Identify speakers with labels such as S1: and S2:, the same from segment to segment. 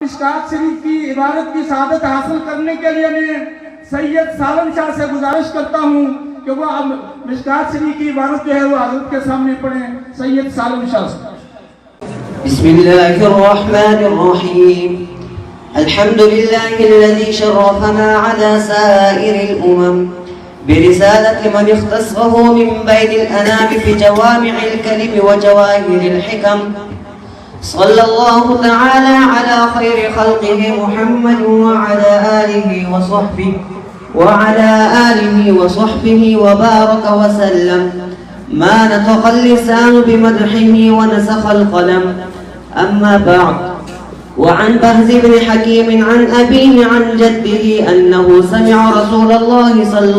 S1: मिशकात शरीफ की इबारत की शहादत हासिल करने के लिए मैं सैयद सालन शाह से गुजारिश करता हूँ कि वो अब मिशकात शरीफ की इबारत जो है वो हज़रत के सामने पढ़ें। सैयद सालन शाह से।
S2: बिस्मिल्लाहिर्रहमानिर्रहीम। अल्हम्दुलिल्लाहिल्लज़ी शर्रफ़ना अला साइरिल उमम बिरिसालति मन इख्तस्सहु मिन बैनिल अनाम फी जवामि'il कलिम व जवाहिरिल हिकम। सल्लल्लाहु तआला अला खैरि खल्क़िहि मुहम्मद व अला आलिहि व सहबिहि व बारक व सल्लम। मा नतक़ल लिसानु बिमदहिहि व नसख़ल क़लम। अम्मा बअद। وعن بهز بن حكيم عن أبيه عن جده أنه سمع رسول الله صلى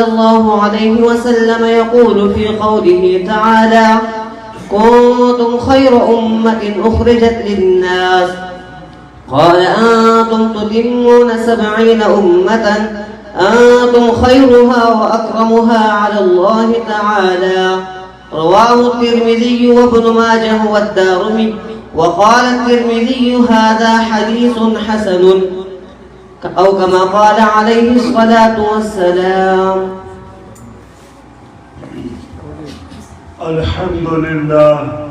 S2: الله عليه وسلم يقول في قوله تعالى: كنتم خير أمة أخرجت للناس. قال: أنتم تتمون 70 أمة، أنتم خيرها وأكرمها على الله تعالى. رواه الترمذي وابن ماجه والدارمي. وقال الترمذي: هذا حديث حسن، أو كما قال عليه الصلاة والسلام.
S3: الحمد لله